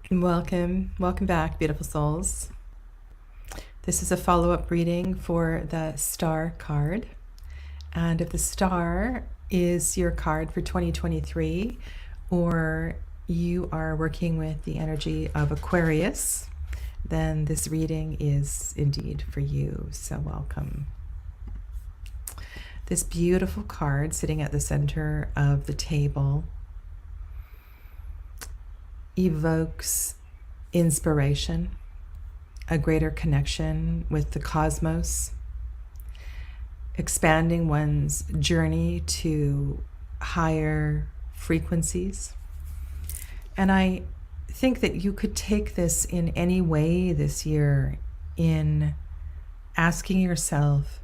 Welcome back, beautiful souls. This is a follow-up reading for the star card. And if the star is your card for 2023, or you are working with the energy of Aquarius, then this reading is indeed for you. So welcome. This beautiful card sitting at the center of the table evokes inspiration, a greater connection with the cosmos, expanding one's journey to higher frequencies. And I think that you could take this in any way this year in asking yourself,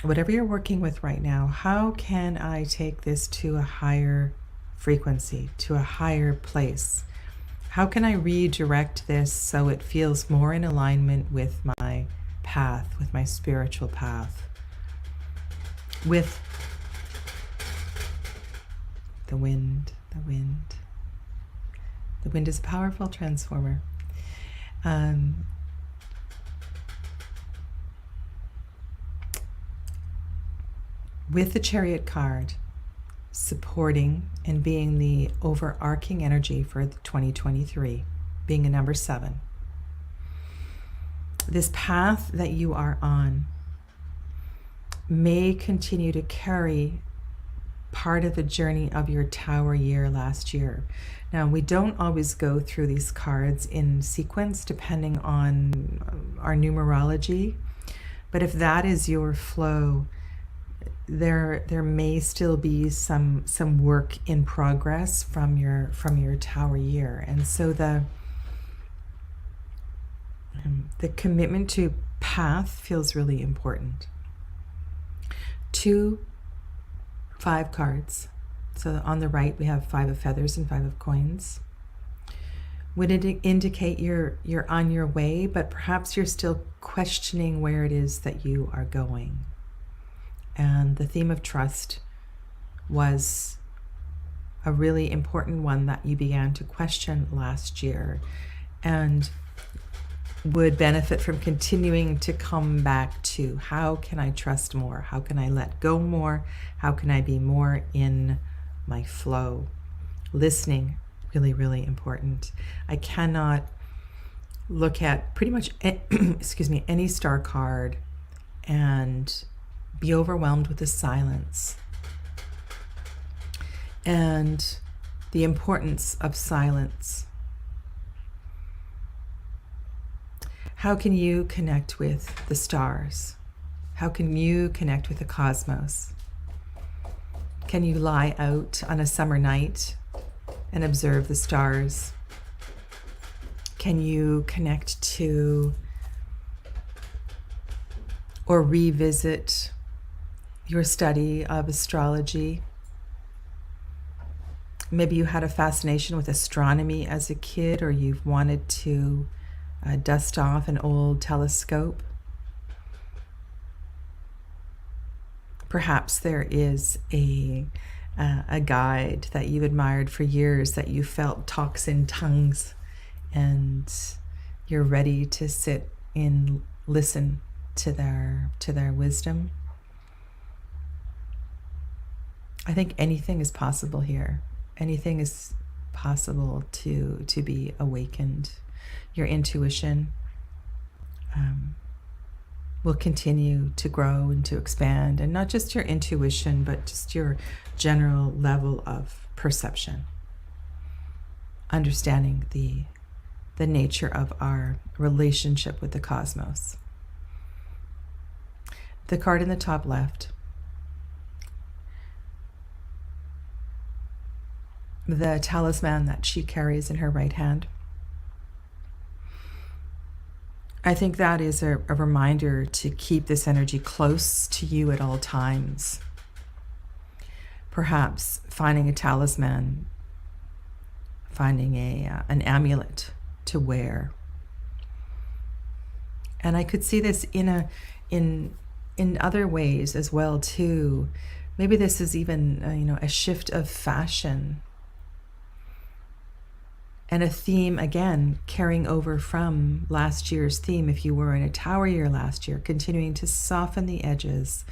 whatever you're working with right now, how can I take this to a higher frequency, to a higher place? How can I redirect this so it feels more in alignment with my path, with my spiritual path, with the wind, the wind. The wind is a powerful transformer. With the Chariot card, supporting and being the overarching energy for 2023, being a number 7. This path that you are on may continue to carry part of the journey of your Tower year last year. Now, we don't always go through these cards in sequence depending on our numerology, but if that is your flow, there may still be some work in progress from your Tower year. And so the commitment to path feels really important. 2 5 cards. So on the right we have 5 of feathers and 5 of coins. Would it indicate you're on your way, but perhaps you're still questioning where it is that you are going. And the theme of trust was a really important one that you began to question last year and would benefit from continuing to come back to, how can I trust more? How can I let go more? How can I be more in my flow? Listening, really, really important. I cannot look at pretty much any star card and be overwhelmed with the silence and the importance of silence. How can you connect with the stars? How can you connect with the cosmos? Can you lie out on a summer night and observe the stars? Can you connect to or revisit your study of astrology? Maybe you had a fascination with astronomy as a kid, or you've wanted to dust off an old telescope. Perhaps there is a guide that you admired for years that you felt talks in tongues, and you're ready to sit and listen to their wisdom. I think anything is possible here. Anything is possible to be awakened. Your intuition will continue to grow and to expand, and not just your intuition, but just your general level of perception, understanding the nature of our relationship with the cosmos. The card in the top left, the talisman that she carries in her right hand. I think that is a reminder to keep this energy close to you at all times. Perhaps finding a talisman, finding an amulet to wear. And I could see this in other ways as well too. Maybe this is even a shift of fashion. And a theme, again, carrying over from last year's theme, if you were in a tower year last year, continuing to soften the edges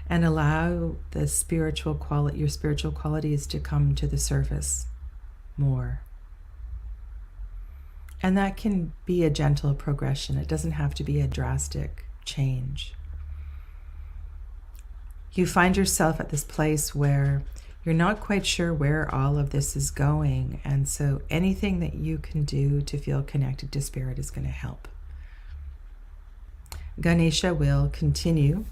and allow the your spiritual qualities to come to the surface more. And that can be a gentle progression. It doesn't have to be a drastic change. You find yourself at this place where you're not quite sure where all of this is going. And so anything that you can do to feel connected to Spirit is going to help. Ganesha will continue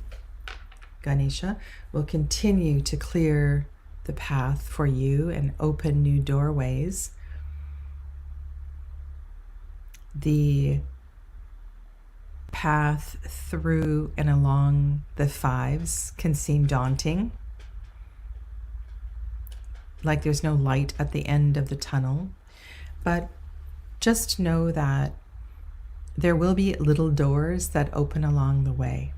to clear the path for you and open new doorways. The path through and along the fives can seem daunting, like there's no light at the end of the tunnel, but just know that there will be little doors that open along the way,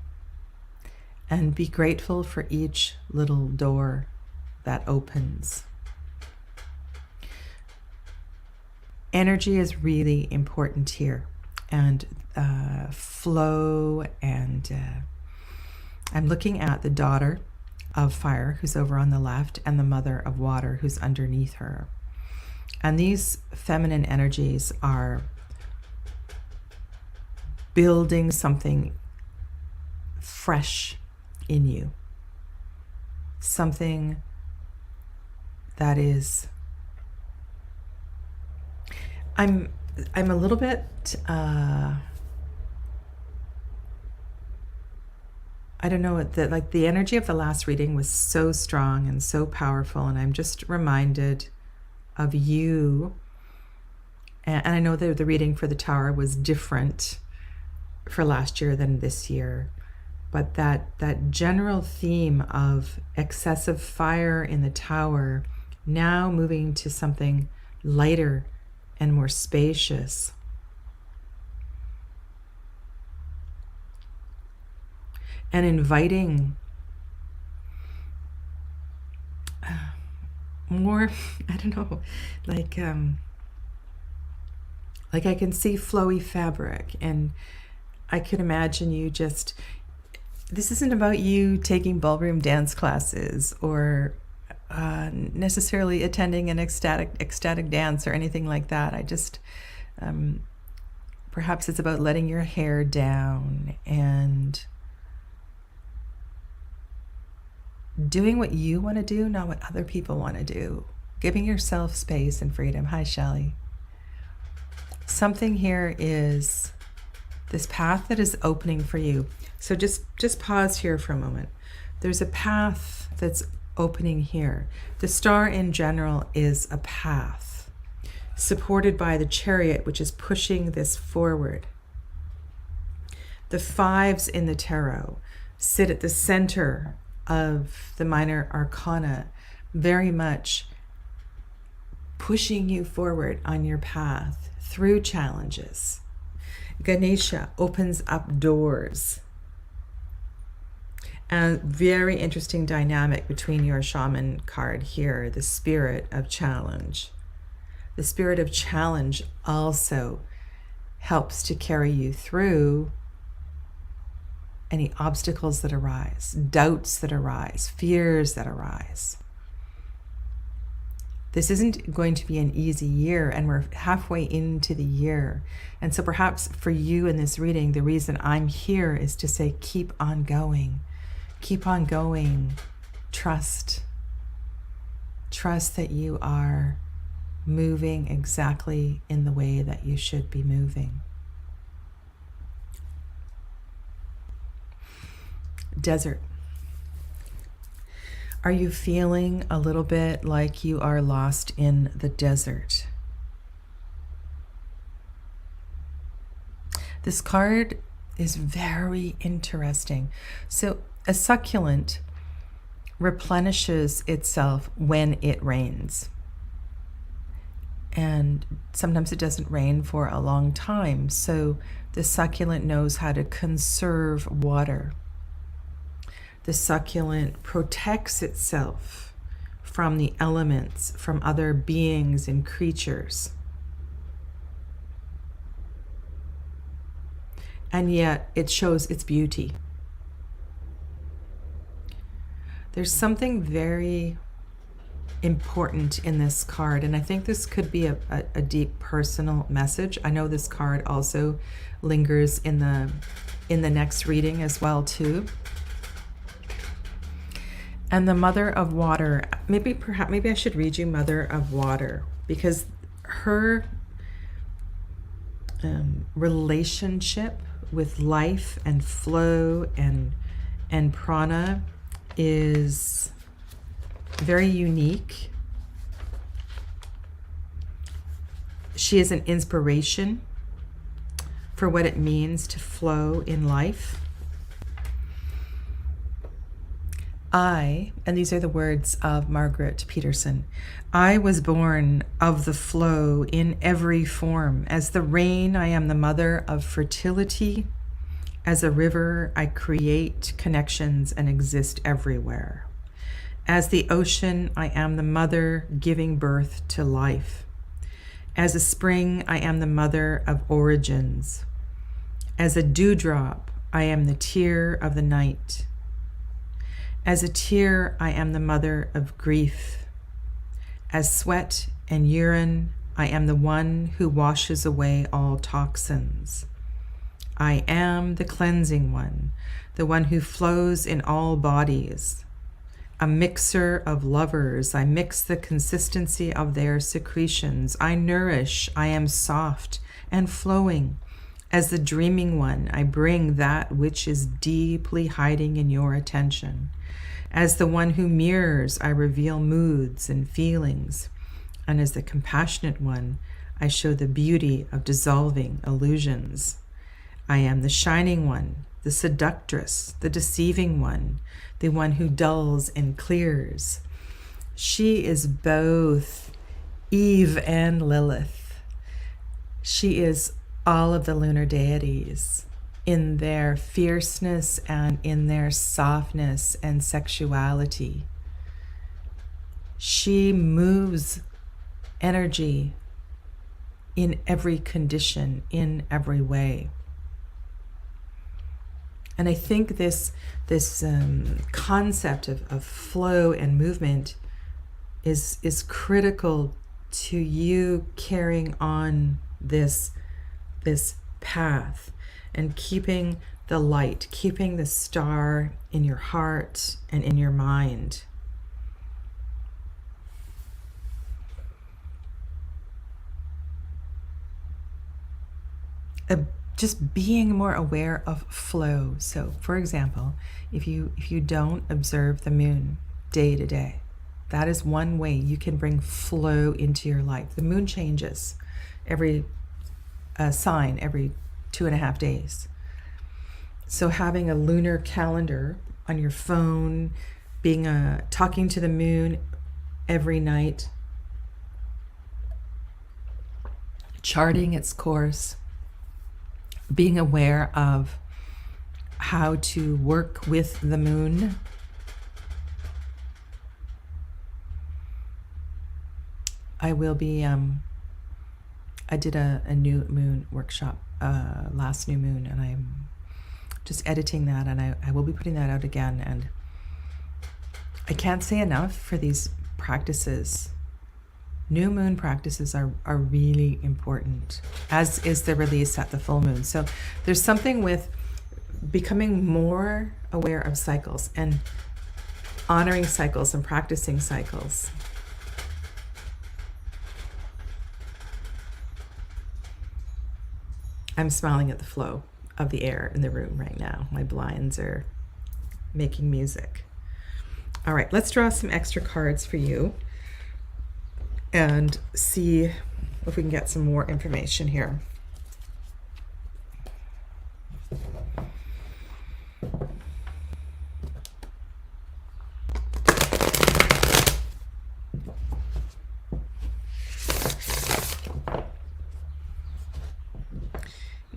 and be grateful for each little door that opens. Energy is really important here, and flow, and I'm looking at the daughter of fire who's over on the left and the mother of water who's underneath her. And these feminine energies are building something fresh in you, something that is, I'm a little bit I don't know, the energy of the last reading was so strong and so powerful, and I'm just reminded of you. And I know that the reading for the Tower was different for last year than this year, but that general theme of excessive fire in the Tower now moving to something lighter and more spacious. And inviting more, I don't know, like I can see flowy fabric, and I can imagine you just, this isn't about you taking ballroom dance classes or necessarily attending an ecstatic dance or anything like that. I just, perhaps it's about letting your hair down and doing what you want to do, not what other people want to do. Giving yourself space and freedom. Hi, Shelley. Something here is this path that is opening for you. So just pause here for a moment. There's a path that's opening here. The star in general is a path supported by the Chariot, which is pushing this forward. The fives in the tarot sit at the center of the minor arcana, very much pushing you forward on your path through challenges. Ganesha opens up doors. And very interesting dynamic between your shaman card here, the spirit of challenge. The spirit of challenge also helps to carry you through any obstacles that arise, doubts that arise, fears that arise. This isn't going to be an easy year, and we're halfway into the year. And so perhaps for you in this reading, the reason I'm here is to say, keep on going. Keep on going. Trust. Trust that you are moving exactly in the way that you should be moving. Desert. Are you feeling a little bit like you are lost in the desert? This card is very interesting. So a succulent replenishes itself when it rains. And sometimes it doesn't rain for a long time. So the succulent knows how to conserve water. The succulent protects itself from the elements, from other beings and creatures. and yet it shows its beauty. There's something very important in this card, and I think this could be a deep personal message. I know this card also lingers in the next reading as well too. And the Mother of Water, maybe I should read you Mother of Water, because her relationship with life and flow and prana is very unique. She is an inspiration for what it means to flow in life. And these are the words of Margaret Peterson, I was born of the flow in every form. As the rain, I am the mother of fertility. As a river, I create connections and exist everywhere. As the ocean, I am the mother giving birth to life. As a spring, I am the mother of origins. As a dewdrop, I am the tear of the night. As a tear, I am the mother of grief. As sweat and urine, I am the one who washes away all toxins. I am the cleansing one, the one who flows in all bodies. A mixer of lovers, I mix the consistency of their secretions. I nourish, I am soft and flowing. As the dreaming one, I bring that which is deeply hiding in your attention. As the one who mirrors, I reveal moods and feelings. And as the compassionate one, I show the beauty of dissolving illusions. I am the shining one, the seductress, the deceiving one, the one who dulls and clears. She is both Eve and Lilith. She is all of the lunar deities in their fierceness and in their softness and sexuality. She moves energy in every condition, in every way. And I think this concept of flow and movement is critical to you carrying on this path and keeping the light, keeping the star in your heart and in your mind. Just being more aware of flow. So, for example, if you don't observe the moon day to day, that is one way you can bring flow into your life. The moon changes every sign every 2.5 days. So having a lunar calendar on your phone, talking to the moon every night, charting its course, being aware of how to work with the moon. I did a new moon workshop last new moon, and I'm just editing that, and I will be putting that out again. And I can't say enough for these practices. New moon practices are really important, as is the release at the full moon. So there's something with becoming more aware of cycles and honoring cycles and practicing cycles. I'm smiling at the flow of the air in the room right now. My blinds are making music. All right, let's draw some extra cards for you and see if we can get some more information here.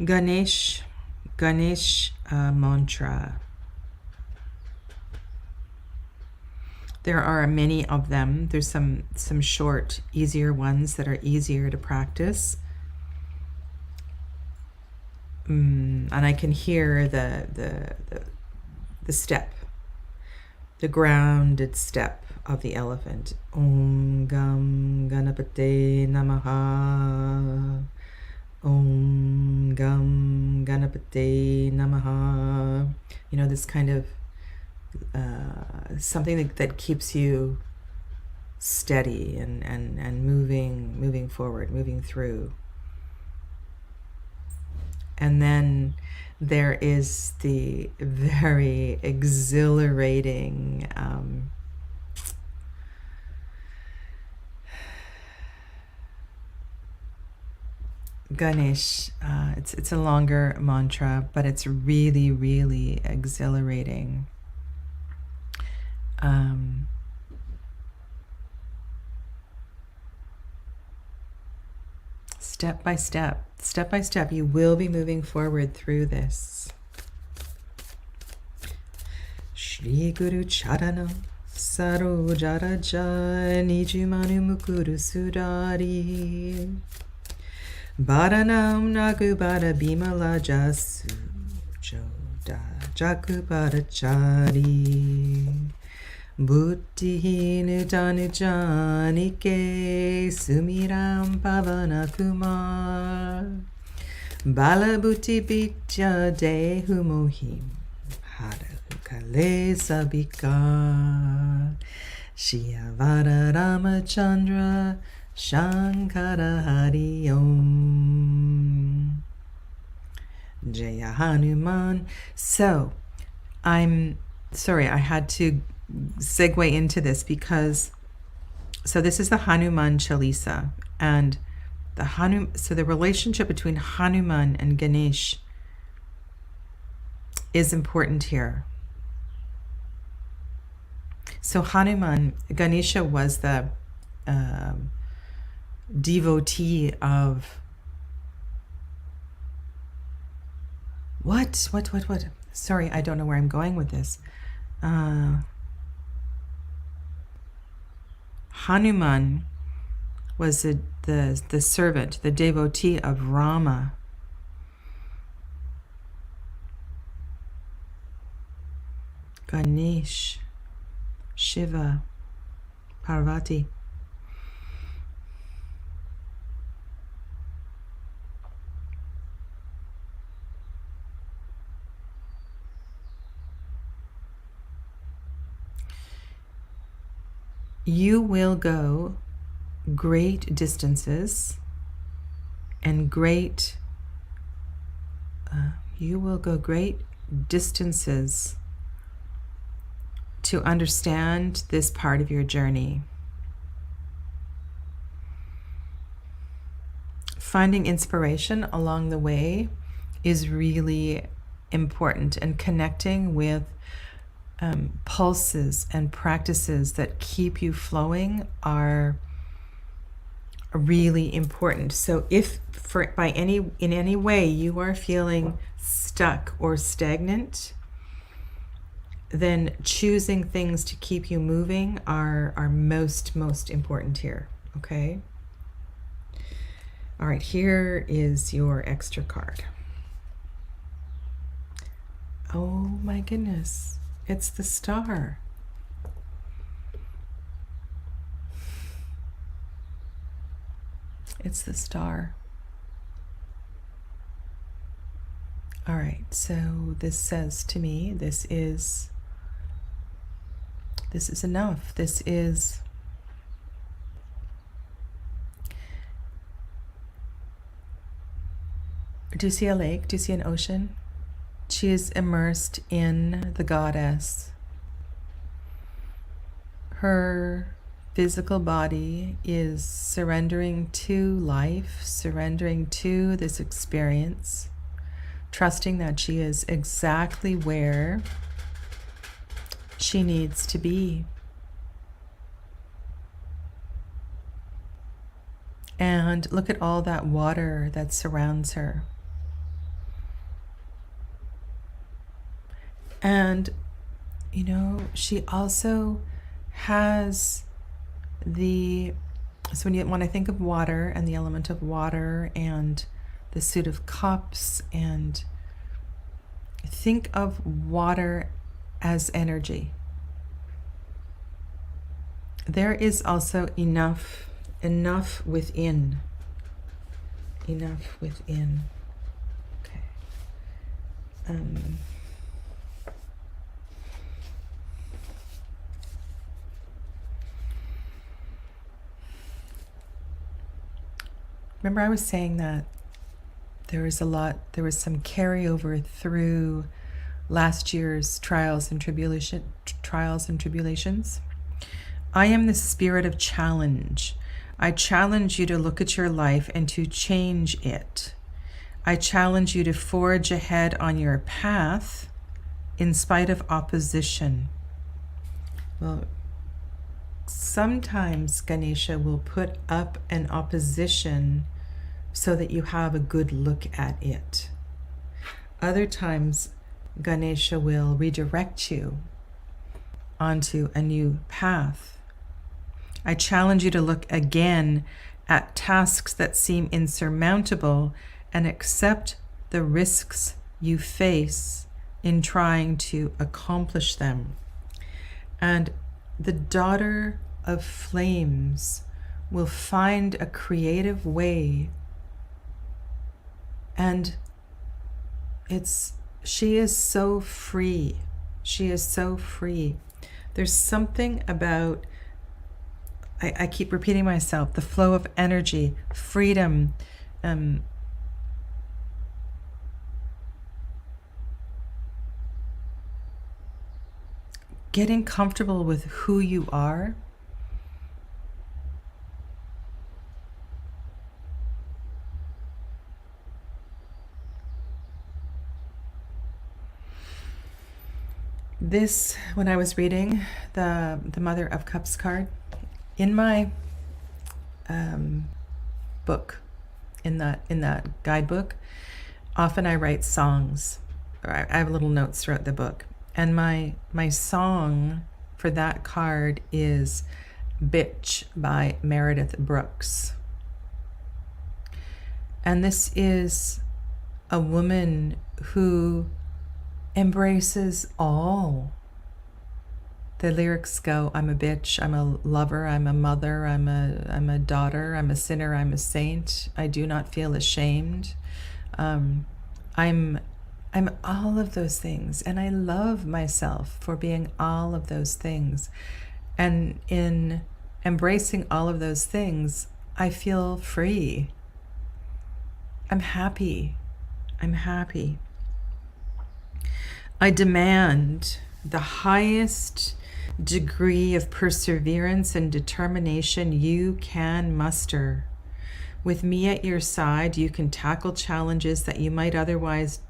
Ganesh mantra. There are many of them. There's some short, easier ones that are easier to practice. And I can hear the step, the grounded step of the elephant. Om Gam Ganapate Namaha. Om Gam Ganapate Namaha. You know, this kind of something that keeps you steady and moving forward, moving through. And then there is the very exhilarating Ganesh. It's a longer mantra, but it's really, really exhilarating. Step by step, you will be moving forward through this. Shri Guru Charana Sarojaraja Nijumanu Mukuru Sudari Baranam Nagubara Bimala Jasu Joda Jakubara Chari Buddhihinu Tanujanike Sumiram Pavana Kumar Balabuti Bitya Dehu Mohim Harahu Kale Sabika Shiyavara Ramachandra Shankara Hari Om Jaya Hanuman. So I'm sorry, I had to segue into this because this is the Hanuman Chalisa, and so the relationship between Hanuman and Ganesh is important here. So Ganesha was the devotee of what? Sorry, I don't know where I'm going with this. Hanuman was the servant, the devotee of Rama. Ganesh, Shiva, Parvati. You will go great distances and to understand this part of your journey. Finding inspiration along the way is really important, and connecting with pulses and practices that keep you flowing are really important. So if in any way you are feeling stuck or stagnant, then choosing things to keep you moving are most important here. Okay? All right, here is your extra card. Oh my goodness. It's the star. It's the star. All right, so this says to me, this is enough. This is do you see a lake? Do you see an ocean? She is immersed in the goddess. Her physical body is surrendering to life, surrendering to this experience, trusting that she is exactly where she needs to be. And look at all that water that surrounds her. And, you know, she also has when I think of water and the element of water and the Suit of Cups, and think of water as energy. There is also enough within. Enough within. Okay. Remember I was saying that there was some carryover through last year's trials and tribulations. I am the spirit of challenge. I challenge you to look at your life and to change it. I challenge you to forge ahead on your path in spite of opposition. Well, sometimes Ganesha will put up an opposition so that you have a good look at it. Other times, Ganesha will redirect you onto a new path. I challenge you to look again at tasks that seem insurmountable and accept the risks you face in trying to accomplish them. And the daughter of flames will find a creative way, and she is so free. She is so free. There's something about, I keep repeating myself, the flow of energy, freedom, getting comfortable with who you are. This, when I was reading the Mother of Cups card, in my book, in that guidebook, often I write songs. I have little notes throughout the book. And my song for that card is Bitch by Meredith Brooks. And this is a woman who embraces all. The lyrics go, I'm a bitch, I'm a lover, I'm a mother, I'm a daughter, I'm a sinner, I'm a saint, I do not feel ashamed. I'm all of those things, and I love myself for being all of those things. And in embracing all of those things, I feel free. I'm happy. I'm happy. I demand the highest degree of perseverance and determination you can muster. With me at your side, you can tackle challenges that might otherwise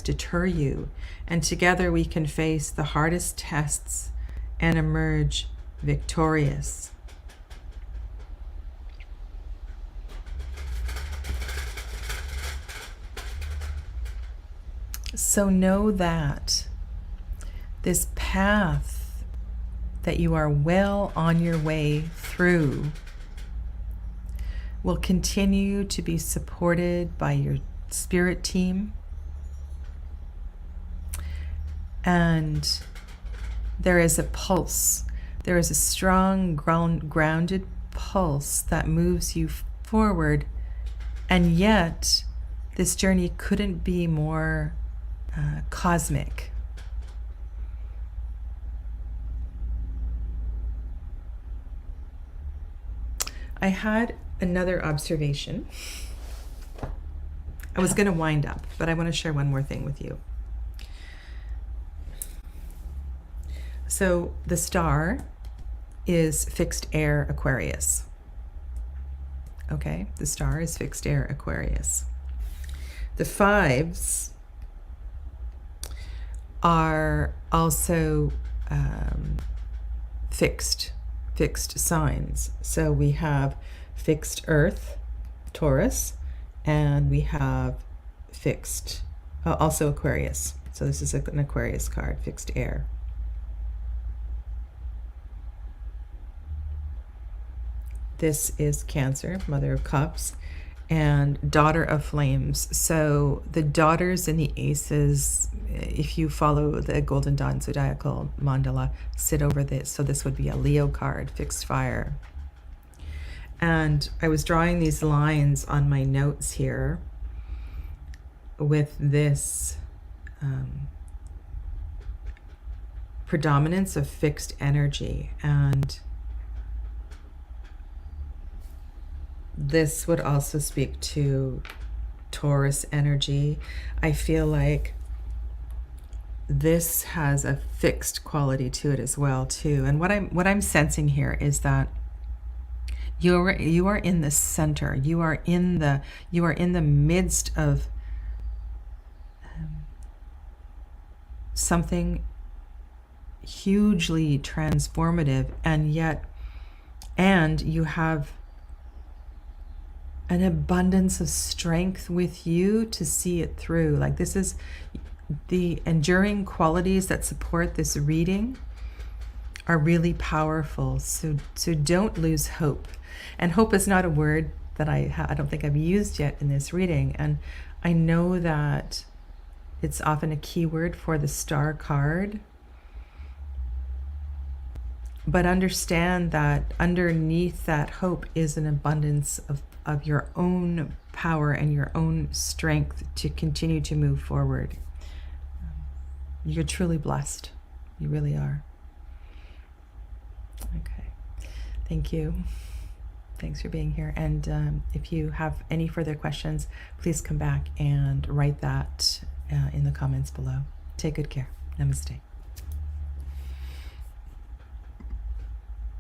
deter you, and together we can face the hardest tests and emerge victorious. So know that this path that you are well on your way through will continue to be supported by your spirit team. And there is a pulse. There is a strong grounded pulse that moves you forward. And yet, this journey couldn't be more cosmic. I had another observation. I was going to wind up, but I want to share one more thing with you. So the star is fixed air Aquarius. Okay, the star is fixed air Aquarius. The fives are also fixed signs. So we have fixed earth, Taurus, and we have fixed, also Aquarius. So this is an Aquarius card, fixed air. This is Cancer, Mother of Cups, and daughter of flames. So the daughters and the aces, if you follow the Golden Dawn zodiacal mandala, sit over this. So this would be a Leo card, fixed fire. And I was drawing these lines on my notes here with this predominance of fixed energy, and this would also speak to Taurus energy. I feel like this has a fixed quality to it as well too. And what I'm sensing here is that you are in the center. You are in the midst of something hugely transformative, and you have an abundance of strength with you to see it through. Like, this is the enduring qualities that support this reading are really powerful. So don't lose hope. And hope is not a word that I don't think I've used yet in this reading. And I know that it's often a keyword for the star card. But understand that underneath that hope is an abundance of your own power and your own strength to continue to move forward. You're truly blessed. You really are. Okay. Thank you. Thanks for being here. And if you have any further questions, please come back and write that in the comments below. Take good care. Namaste.